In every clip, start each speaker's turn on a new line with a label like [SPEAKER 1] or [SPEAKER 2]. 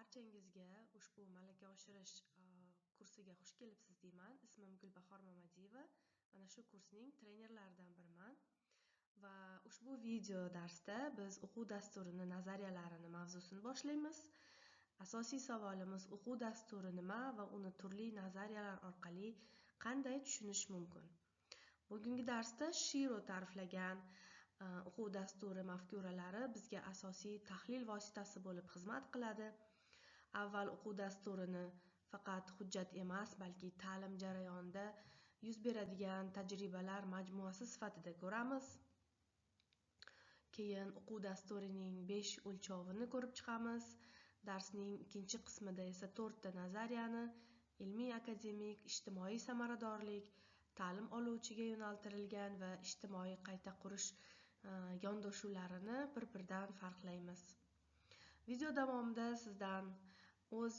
[SPEAKER 1] Barchangizga ushbu malaka oshirish kursiga xush kelibsiz deyman. Ismim Gulbahor Mamadiyeva. Mana shu kursning trenerlaridan biriman. Va ushbu video darsda biz o'quv dasturini nazariyalarini mavzusini boshlaymiz. Asosiy savolimiz o'quv dasturi nima va uni turli nazariyalar orqali qanday tushunish mumkin? Bugungi darsda Shiro ta'riflagan o'quv dasturi mafkuralari bizga asosiy tahlil vositasi bo'lib xizmat qiladi. Avval o'quv dasturini faqat hujjat emas, balki ta'lim jarayonida yuz beradigan tajribalar majmuasi sifatida ko'ramiz. Keyin o'quv dasturining 5 o'lchovini ko'rib chiqamiz. Darsning ikkinchi qismida esa 4 ta nazariyani, ilmiy, akademik, ijtimoiy samaradorlik, ta'lim oluvchiga yo'naltirilgan va ijtimoiy qayta qurish yondashuvlarini bir-biridan farqlaymiz. Video davomida sizdan o'z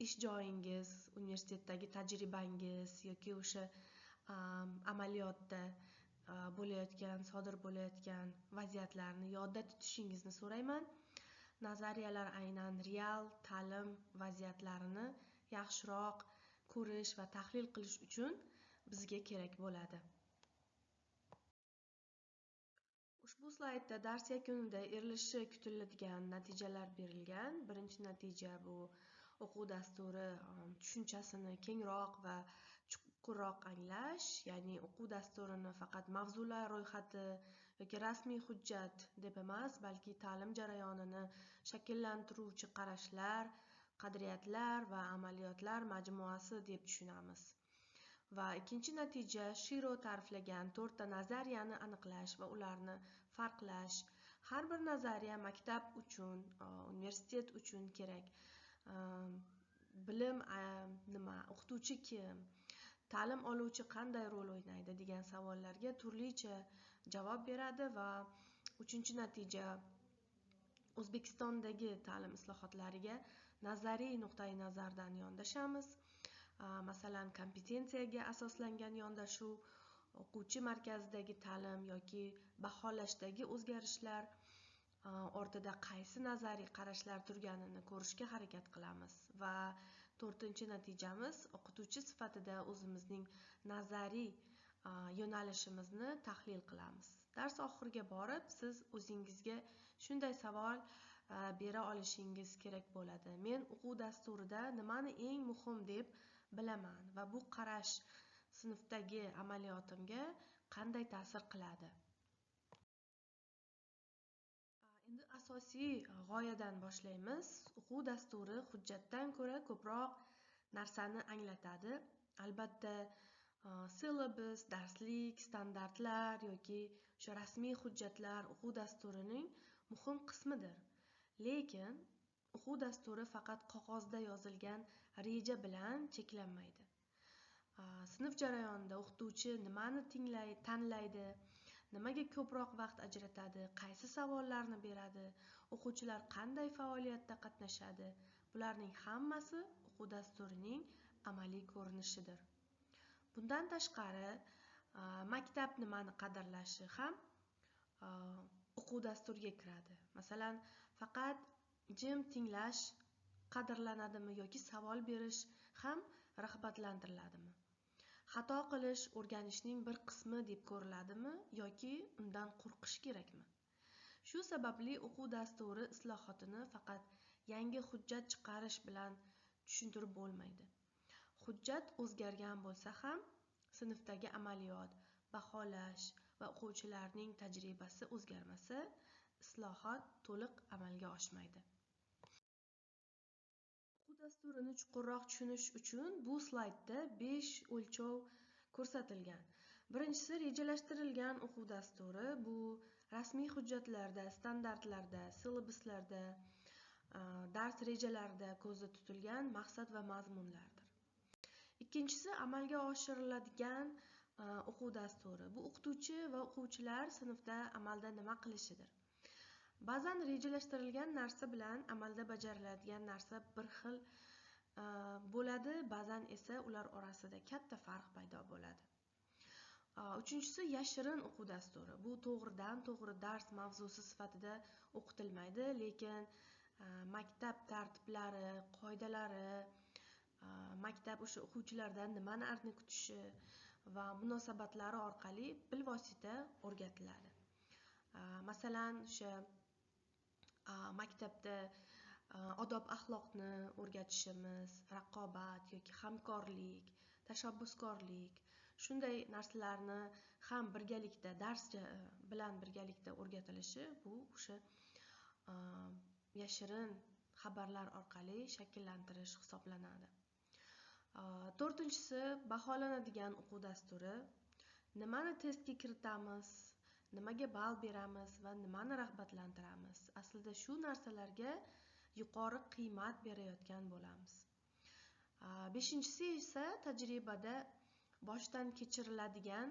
[SPEAKER 1] ish joyingiz, universitetdagi tajribangiz yoki o'sha amaliyotda sodir bo'layotgan vaziyatlarni yodda tutishingizni so'rayman. Nazariyalar aynan real ta'lim vaziyatlarini yaxshiroq ko'rish va tahlil qilish uchun bizga kerak bo'ladi. Ushbu slaydda dars yakunida erilishi kutiladigan natijalar berilgan. Birinchi natija bu o'quv dasturi tushunchasini kengroq va chuqurroq anglash, ya'ni o'quv dasturini faqat mavzular ro'yxati yoki rasmiy hujjat deb emas, balki ta'lim jarayonini shakllantiruvchi qarashlar, qadriyatlar va amaliyotlar majmuasi deb tushunamiz. Va ikkinchi natija Shiro ta'riflagan 4 ta nazariyani aniqlash va ularni farqlash. Har bir nazariya maktab uchun, universitet uchun kerak. Bilim nima, o'qituvchi kim, ta'lim oluvchi qanday rol o'ynaydi degan savollarga turlicha javob beradi. Va uchinchi natija O'zbekistondagi ta'lim islohotlariga nazariy nuqtai nazardan yondashamiz. Masalan, kompetensiyaga asoslangan yondashuv, o'quvchi markazidagi ta'lim yoki baholashdagi o'zgarishlar ortida qaysi nazariy qarashlar turganini ko'rishga harakat qilamiz. Va to'rtinchi natijamiz o'qituvchi sifatida o'zimizning nazariy yo'nalishimizni tahlil qilamiz. Dars oxiriga borib siz o'zingizga shunday savol bera olishingiz kerak bo'ladi. Men o'quv dasturida nimani eng muhim deb bilaman va bu qarash sinfdagi amaliyotimga qanday ta'sir qiladi? Endi asosiy g'oyadan boshlaymiz. O'quv dasturi hujjatdan ko'ra ko'proq narsani anglatadi. Albatta, syllabus, darslik, standartlar yoki o'sha rasmiy hujjatlar o'quv dasturining muhim qismidir. Lekin o'quv dasturi faqat qog'ozda yozilgan reja bilan cheklanmaydi. Sinf jarayonida o'qituvchi nimani tanlaydi, nimaga ko'proq vaqt ajratadi, qaysi savollarni beradi, o'quvchilar qanday faoliyatda qatnashadi, bularning hammasi o'quv dasturining amaliy ko'rinishidir. Bundan tashqari, maktab nimani qadrlashi ham o'quv dasturiga kiradi. Masalan, faqat jim tinglash qadrlanadimi yoki savol berish ham rag'batlantiriladimi? Xato qilish o'rganishning bir qismi deb ko'riladimi yoki undan qo'rqish kerakmi? Shu sababli o'quv dasturi islohotini faqat yangi hujjat chiqarish bilan tushuntirib bo'lmaydi. Hujjat o'zgargan bo'lsa ham sinfdagi amaliyot, baholash va o'quvchilarning tajribasi o'zgarmasa, islohot to'liq amalga oshmaydi. O'quv dasturini chuqurroq tushunish uchun bu slaydda 5 o'lchov ko'rsatilgan. Birinchisi rejalashtirilgan o'quv dasturi. Bu rasmiy hujjatlarda, standartlarda, syllabuslarda, dars rejalarida ko'zda tutilgan maqsad va mazmunlardir. Ikkinchisi amalga oshiriladigan o'quv dasturi. Bu o'qituvchi va o'quvchilar sinfda amalda nima qilishidir. Ba'zan rejalashtirilgan narsa bilan amalda bajariladigan narsa bir xil bo'ladi, ba'zan esa ular orasida katta farq paydo bo'ladi. Uchinchisi yashirin o'quv dasturi. Bu to'g'ridan to'g'ri dars mavzusi sifatida o'qitilmaydi, lekin maktab tartiblari, qoidalari, maktab o'sha o'quvchilardan nimani kutishi va munosabatlari orqali bilvosita o'rgatiladi. Masalan, o'sha maktabda odob axloqni o'rgatishimiz, raqobat yoki hamkorlik, tashabbuskorlik, shunday narsalarni ham birgalikda dars bilan birgalikda o'rgatilishi, bu o'sha yashirin xabarlar orqali shakllantirish hisoblanadi. To'rtinchisi, baholanadigan o'quv dasturi. Nimani testga kiritamiz, nimaga ball beramiz va nimani rag'batlantiramiz? Aslida shu narsalarga yuqori qiymat berayotgan bo'lamiz. Beshinchisi esa tajribada boshdan kechiriladigan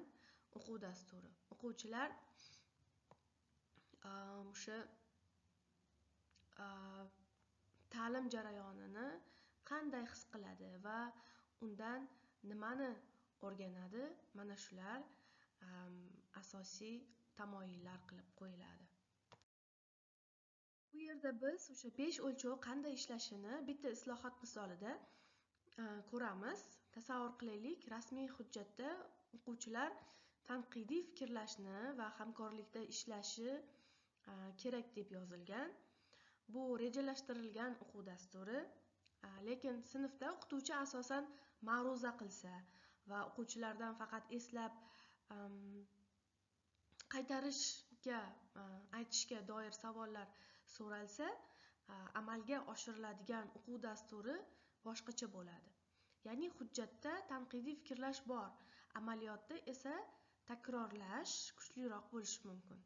[SPEAKER 1] o'quv dasturi. O'quvchilar o'sha ta'lim jarayonini qanday his qiladi va undan nimani o'rganadi? Mana shular asosiy tamoyillar qilib qo'yiladi. Bu yerda biz o'sha 5 o'lchov qanday ishlashini bitta islohot misolida ko'ramiz. Tasavvur qilaylik, rasmiy hujjatda o'quvchilar tanqidiy fikrlashni va hamkorlikda ishlashi kerak deb yozilgan. Bu rejalashtirilgan o'quv dasturi, lekin sinfda o'qituvchi asosan ma'ruza qilsa va o'quvchilardan faqat eslab qaytarishga, aytishga doir savollar so'ralsa, amalga oshiriladigan o'quv dasturi boshqacha bo'ladi. Ya'ni hujjatda tanqidiy fikrlash bor, amaliyotda esa takrorlash kuchliroq bo'lishi mumkin.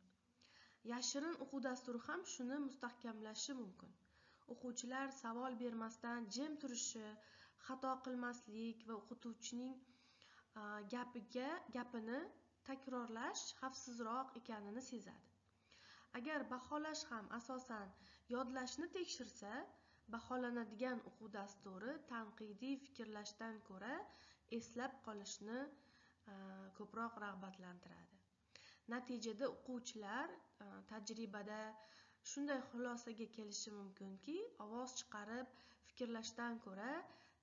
[SPEAKER 1] Yashirin o'quv dasturi ham shuni mustahkamlashi mumkin. O'quvchilar savol bermasdan jim turishi, xato qilmaslik va o'qituvchining gapini takrorlash xavfsizroq ekanini sezadi. Agar baholash ham asosan yodlashni tekshirsa, baholanadigan o'quv dasturi tanqidiy fikrlashdan ko'ra eslab qolishni ko'proq rag'batlantiradi. Natijada o'quvchilar tajribada shunday xulosaga kelishi mumkinki, ovoz chiqarib fikrlashdan ko'ra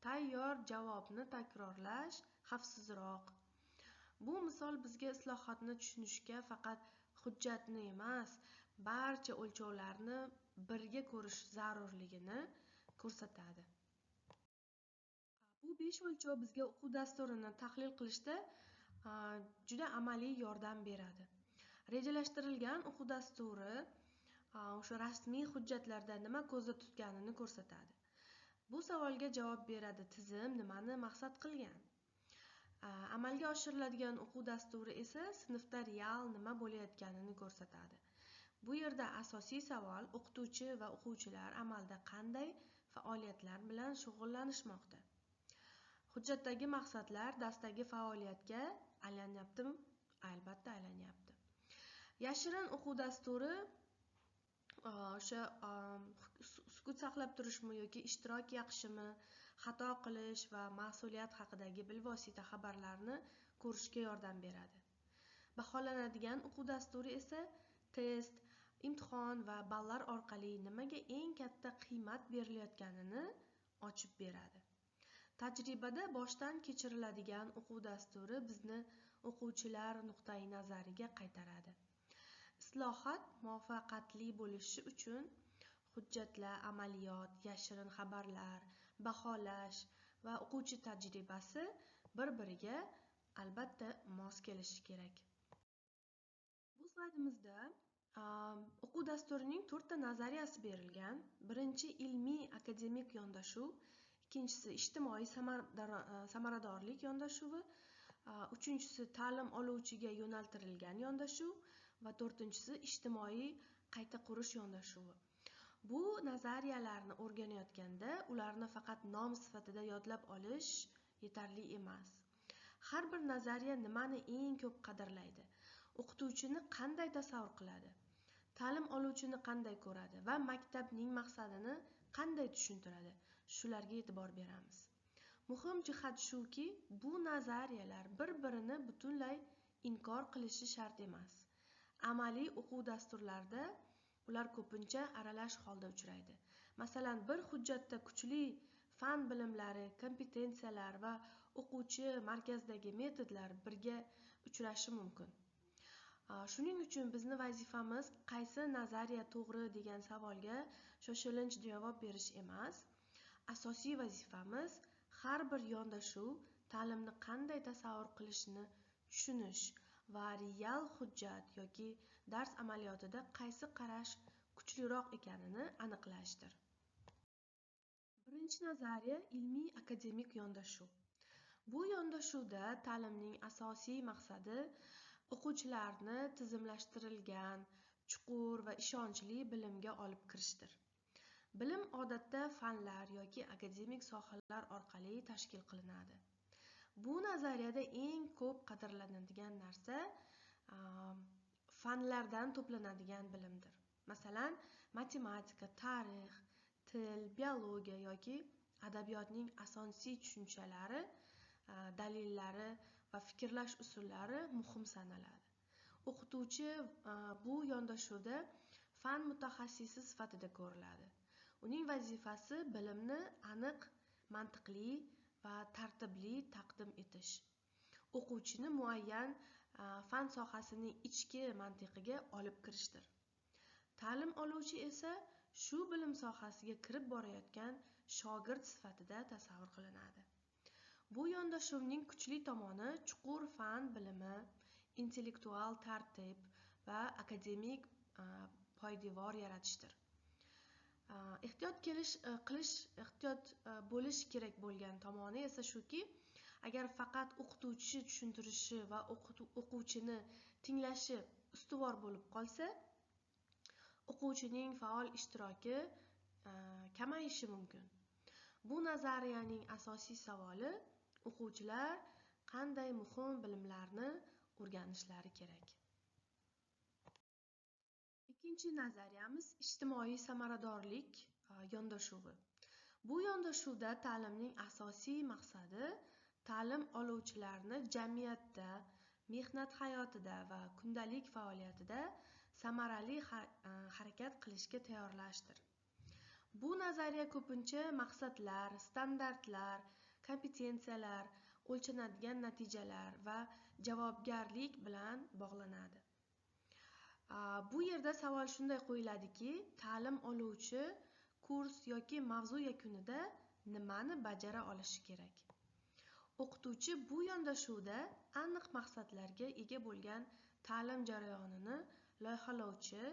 [SPEAKER 1] tayyor javobni takrorlash xavfsizroq. Bu misol bizga islohotni tushunishga faqat hujjatni emas, barcha o'lchovlarni birga ko'rish zarurligini ko'rsatadi. Bu 5 o'lchov bizga o'quv dasturini tahlil qilishda juda amaliy yordam beradi. Rejalashtirilgan o'quv dasturi o'sha rasmiy hujjatlarda nima ko'zda tutganini ko'rsatadi. Bu savolga javob beradi: tizim nimani maqsad qilgan? Amalga oshiriladigan o'quv dasturi esa sinfda real nima bo'layotganini ko'rsatadi. Bu yerda asosiy savol: o'qituvchi va o'quvchilar amalda qanday faoliyatlar bilan shug'ullanishmoqda? Hujjatdagi maqsadlar darsdagi faoliyatga aylanyaptimi? Albatta aylanyapti. Yashirin o'quv dasturi o'sha sukut saqlab turishmi yoki ishtirok yaxshimi, xato qilish va mas'uliyat haqidagi bilvosita xabarlarni ko'rishga yordam beradi. Baholanadigan o'quv dasturi esa test, imtihon va ballar orqali nimaga eng katta qiymat berilayotganini ochib beradi. Tajribada boshdan kechiriladigan o'quv dasturi bizni o'quvchilar nuqtai nazariga qaytaradi. Islohot muvaffaqiyatli bo'lishi uchun hujjatlar, amaliyot, yashirin xabarlar, baholash va o'quvchi tajribasi bir-biriga albatta mos kelishi kerak. Bu slaydimizda o'quv dasturining 4 ta nazariyasi berilgan. Birinchi ilmiy akademik yondashuv, ikkinchisi ijtimoiy samaradorlik yondashuvi, uchinchisi ta'lim oluvchiga yo'naltirilgan yondashuv va to'rtinchisi ijtimoiy qayta qurish yondashuvi. Bu nazariyalarni o'rganayotganda ularni faqat nom sifatida yodlab olish yetarli emas. Har bir nazariya nimani eng ko'p qadrlaydi? O'qituvchini qanday tasavvur qiladi? Ta'lim oluvchini qanday ko'radi va maktabning maqsadini qanday tushuntiradi? Shularga e'tibor beramiz. Muhim jihat shuki, bu nazariyalar bir-birini butunlay inkor qilishi shart emas. Amaliy o'quv dasturlarida ular ko'pincha aralash holda uchraydi. Masalan, bir hujjatda kuchli fan bilimlari, kompetensiyalar va o'quvchi markazdagi metodlar birga uchrashi mumkin. Shuning uchun bizni vazifamiz qaysi nazariya to'g'ri degan savolga shoshilinch javob berish emas. Asosiy vazifamiz har bir yondashuv ta'limni qanday tasavvur qilishini tushunish va real hujjat yoki dars amaliyotida qaysi qarash kuchliroq ekanini aniqlashdir. Birinchi nazariya ilmiy akademik yondashuv. Bu yondashuvda ta'limning asosiy maqsadi o'quvchilarni tizimlashtirilgan, chuqur va ishonchli bilimga olib kirishdir. Bilim odatda fanlar yoki akademik sohalar orqali tashkil qilinadi. Bu nazariyada eng ko'p qadrlanadigan narsa fanlardan to'planadigan bilimdir. Masalan, matematika, tarix, til, biologiya yoki adabiyotning asosiy tushunchalari, dalillari va fikrlash usullari muhim sanaladi. O'qituvchi bu yondashuvda fan mutaxassisi sifatida ko'riladi. Uning vazifasi bilimni aniq, mantiqli va tartibli taqdim etish. O'quvchini muayyan fan sohasining ichki mantiqiga olib kirishdir. Ta'lim oluvchi esa shu bilim sohasiga kirib borayotgan shogird sifatida tasavvur qilinadi. Bu yondashuvning kuchli tomoni chuqur fan bilimi, intellektual tartib va akademik poydevor yaratishdir. Ehtiyot bo'lish kerak bo'lgan tomoni esa shuki, agar faqat o'qituvchi tushuntirishi va o'quvchini tinglashi ustuvor bo'lib qolsa, o'quvchining faol ishtiroki kamayishi mumkin. Bu nazariyaning asosiy savoli o'quvchilar qanday muhim bilimlarni o'rganishlari kerak. Ikkinchi nazariyamiz ijtimoiy samaradorlik yondashuvi. Bu yondashuvda ta'limning asosiy maqsadi ta'lim oluvchilarni jamiyatda, mehnat hayotida va kundalik faoliyatida samarali harakat qilishga tayyorlashdir. Bu nazariya ko'pincha maqsadlar, standartlar, kompetensiyalar, o'lchanadigan natijalar va javobgarlik bilan bog'lanadi. Bu yerda savol shunday qo'yiladiki, ta'lim oluvchi kurs yoki mavzu yakunida nimani bajara olishi kerak? O'qituvchi bu yondashuvda aniq maqsadlarga ega bo'lgan ta'lim jarayonini loyihalovchi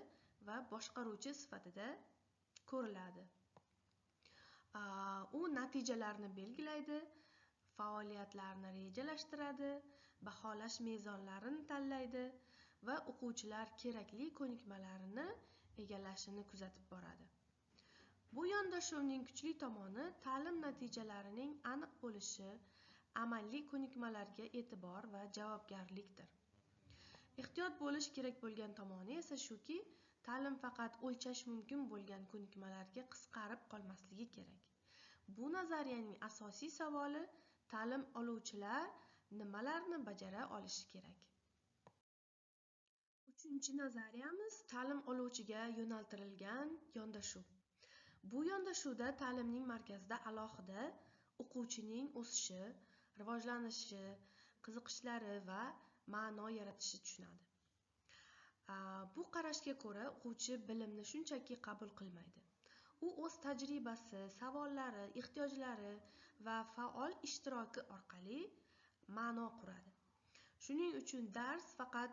[SPEAKER 1] va boshqaruvchi sifatida ko'riladi. U natijalarni belgilaydi, faoliyatlarni rejalashtiradi, baholash mezonlarini tanlaydi va o'quvchilar kerakli ko'nikmalarini egallashini kuzatib boradi. Bu yondashuvning kuchli tomoni ta'lim natijalarining aniq bo'lishi, amaliy ko'nikmalarga e'tibor va javobgarlikdir. Ehtiyot bo'lish kerak bo'lgan tomoni esa shuki, ta'lim faqat o'lchash mumkin bo'lgan ko'nikmalarga qisqarib qolmasligi kerak. Bu nazariyaning asosiy savoli ta'lim oluvchilar nimalarni bajara olishi kerak? Uchinchi nazariyamiz ta'lim oluvchiga yo'naltirilgan yondashuv. Bu yondashuvda ta'limning markazida alohida o'quvchining o'sishi, rivojlanishi, qiziqishlari va ma'no yaratishi tushunadi. Bu qarashga ko'ra o'quvchi bilimni shunchaki qabul qilmaydi. U o'z tajribasi, savollari, ehtiyojlari va faol ishtiroki orqali ma'no quradi. Shuning uchun dars faqat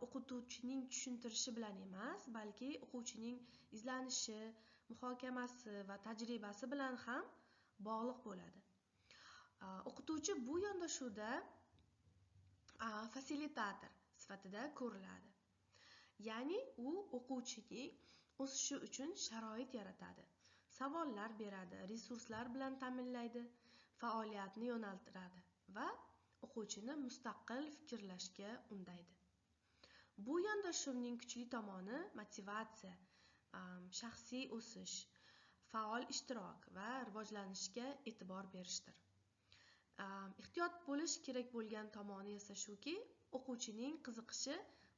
[SPEAKER 1] o'qituvchining tushuntirishi bilan emas, balki o'quvchining izlanishi, muhokamasi va tajribasi bilan ham bog'liq bo'ladi. O'qituvchi bu yondashuvda fasilitator sifatida ko'riladi. Ya'ni u o'quvchining o'sishi uchun sharoit yaratadi, savollar beradi, resurslar bilan ta'minlaydi, faoliyatni yo'naltiradi va o'quvchini mustaqil fikrlashga undaydi. Bu yondashuvning kuchli tomoni motivatsiya, shaxsiy o'sish, faol ishtirok va rivojlanishga e'tibor berishdir. Ehtiyot bo'lish kerak bo'lgan tomoni esa shuki, o'quvchining qiziqishi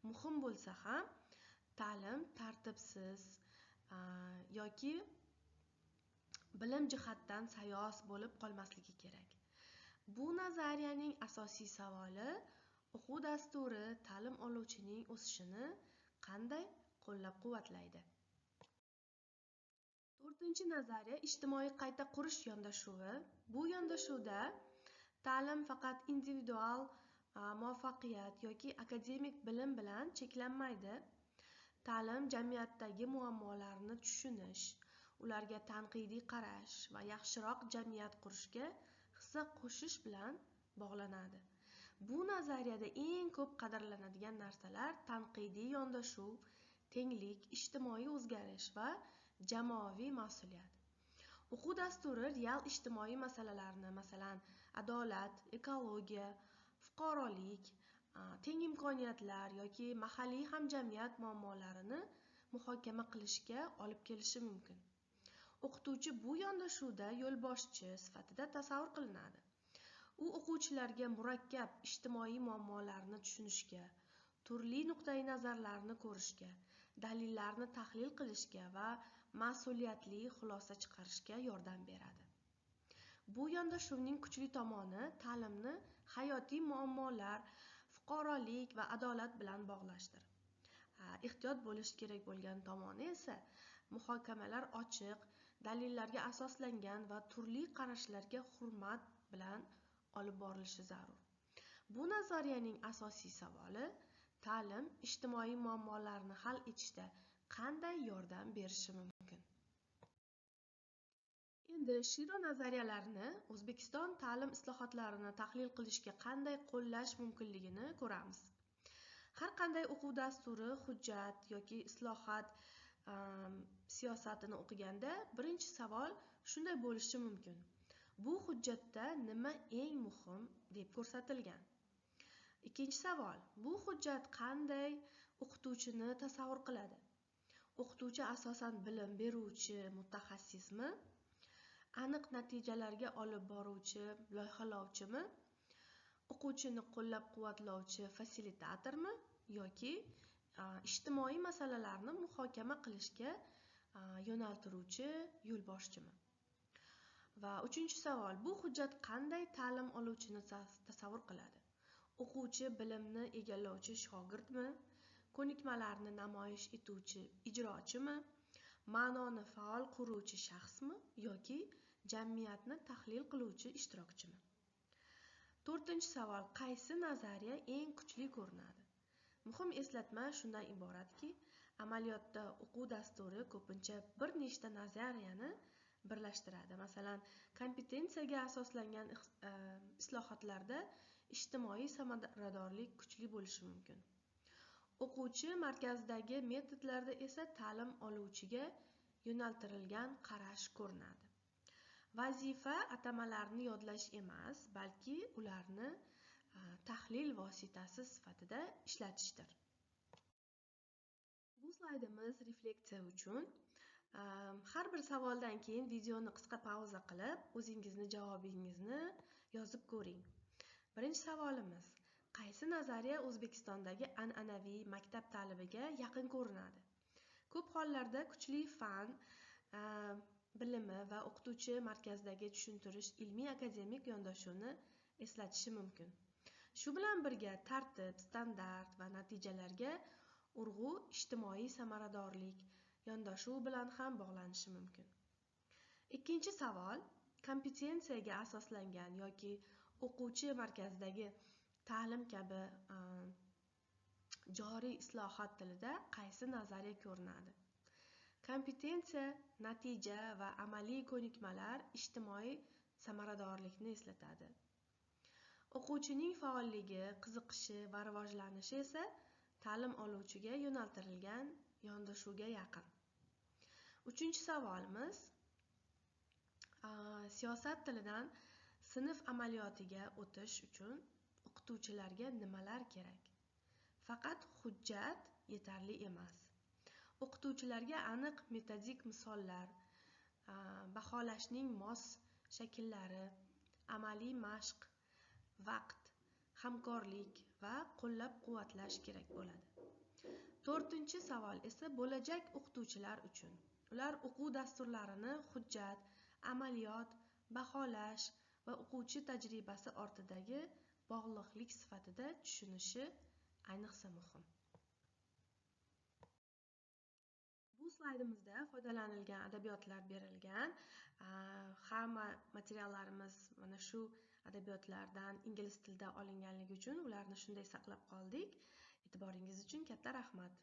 [SPEAKER 1] muhim bo'lsa ham, ta'lim tartibsiz yoki bilim jihatdan sayoz bo'lib qolmasligi kerak. Bu nazariyaning asosiy savoli o'quv dasturi ta'lim oluvchining o'sishini qanday qo'llab-quvvatlaydi? 4-chi nazariya ijtimoiy qayta qurish yondashuvi. Bu yondashuvda ta'lim faqat individual muvaffaqiyat yoki akademik bilim bilan cheklanmaydi. Ta'lim jamiyatdagi muammolarni tushunish, ularga tanqidiy qarash va yaxshiroq jamiyat qurishga hissa qo'shish bilan bog'lanadi. Bu nazariyada eng ko'p qadrlanadigan narsalar tanqidiy yondashuv, tenglik, ijtimoiy o'zgarish va jamoaviy mas'uliyat. O'quv dasturi real ijtimoiy masalalarni, masalan, adolat, ekologiya, fuqarolik, teng imkoniyatlar yoki mahalliy hamjamiyat muammolarini muhokama qilishga olib kelishi mumkin. O'qituvchi bu yondashuvda yo'lboshchi sifatida tasavvur qilinadi. U o'quvchilarga murakkab ijtimoiy muammolarni tushunishga, turli nuqtai nazarlarni ko'rishga, dalillarni tahlil qilishga va mas'uliyatli xulosa chiqarishga yordam beradi. Bu yondashuvning kuchli tomoni ta'limni hayotiy muammolar, fuqarolik va adolat bilan bog'lashdir. Ehtiyot bo'lish kerak bo'lgan tomoni esa muhokamalar ochiq, dalillarga asoslangan va turli qarashlarga hurmat bilan olib borilishi zarur. Bu nazariyaning asosiy savoli ta'lim ijtimoiy muammolarni hal etishda qanday yordam berishi mumkin? Endi Shiro nazariyalarini O'zbekiston ta'lim islohotlarini tahlil qilishga qanday qo'llash mumkinligini ko'ramiz. Har qanday o'quv dasturi, hujjat yoki islohot siyosatini o'qiganda birinchi savol shunday bo'lishi mumkin: bu hujjatda nima eng muhim deb ko'rsatilgan? Ikkinchi savol: bu hujjat qanday o'qituvchini tasavvur qiladi? O'qituvchi asosan bilim beruvchi mutaxassismi? Aniq natijalarga olib boruvchi loyihalovchimi? O'quvchini qo'llab-quvvatlovchi fasilitatormi yoki ijtimoiy masalalarni muhokama qilishga yo'naltiruvchi yo'lboshchimi? Va uchinchi savol: bu hujjat qanday ta'lim oluvchini tasavvur qiladi? O'quvchi bilimni egallovchi shogirdmi? Ko'nikmalarni namoyish etuvchi ijrochimi? Ma'noni faol quruvchi shaxsmi yoki jamiyatni tahlil qiluvchi ishtirokchimi? 4-chi savol: qaysi nazariya eng kuchli ko'rinadi? Muhim eslatma shundan iboratki, amaliyotda o'quv dasturi ko'pincha bir nechta nazariyani birlashtiradi. Masalan, kompetensiyaga asoslangan islohotlarda ijtimoiy samaradorlik kuchli bo'lishi mumkin. O'quvchi markazdagi metodlarda esa ta'lim oluvchiga yo'naltirilgan qarash ko'rinadi. Vazifa atamalarni yodlash emas, balki ularni tahlil vositasi sifatida ishlatishdir. Bu slaydimiz refleksiya uchun. Har bir savoldan keyin videoni qisqa pauza qilib, o'zingizni javobingizni yozib ko'ring. Birinchi savolimiz: qaysi nazariya O'zbekistondagi an'anaviy maktab ta'limiga yaqin ko'rinadi? Ko'p hollarda kuchli fan bilimi va o'qituvchi markazdagi tushuntirish ilmiy akademik yondashuvni eslatishi mumkin. Shu bilan birga tartib, standart va natijalarga urg'u ijtimoiy samaradorlik yondashuv bilan ham bog'lanishi mumkin. Ikkinchi savol: kompetensiyaga asoslangan yoki o'quvchi markazdagi ta'lim kabi joriy islohot tilida qaysi nazariya ko'rinadi? Kompetensiya, natija va amaliy ko'nikmalar ijtimoiy samaradorlikni eslatadi. O'quvchining faolligi, qiziqishi va rivojlanishi esa ta'lim oluvchiga yo'naltirilgan yondashuvga yaqin. Uchinchi savolimiz: siyosat tilidan sinf amaliyotiga o'tish uchun o'qituvchilarga nimalar kerak? Faqat hujjat yetarli emas. O'qituvchilarga aniq metodik misollar, baholashning mos shakllari, amaliy mashq, vaqt, hamkorlik va qo'llab-quvvatlash kerak bo'ladi. To'rtinchi savol esa bo'lajak o'qituvchilar uchun. Ular o'quv dasturlarini hujjat, amaliyot, baholash va o'quvchi tajribasi ortidagi bog'liqlik sifatida tushunishi ayniqsa muhim. Bu slaydimizda foydalanilgan adabiyotlar berilgan. Hamma materiallarimiz mana shu adabiyotlardan ingliz tilida olinganligi uchun ularni shunday saqlab qoldik. E'tiboringiz uchun katta rahmat.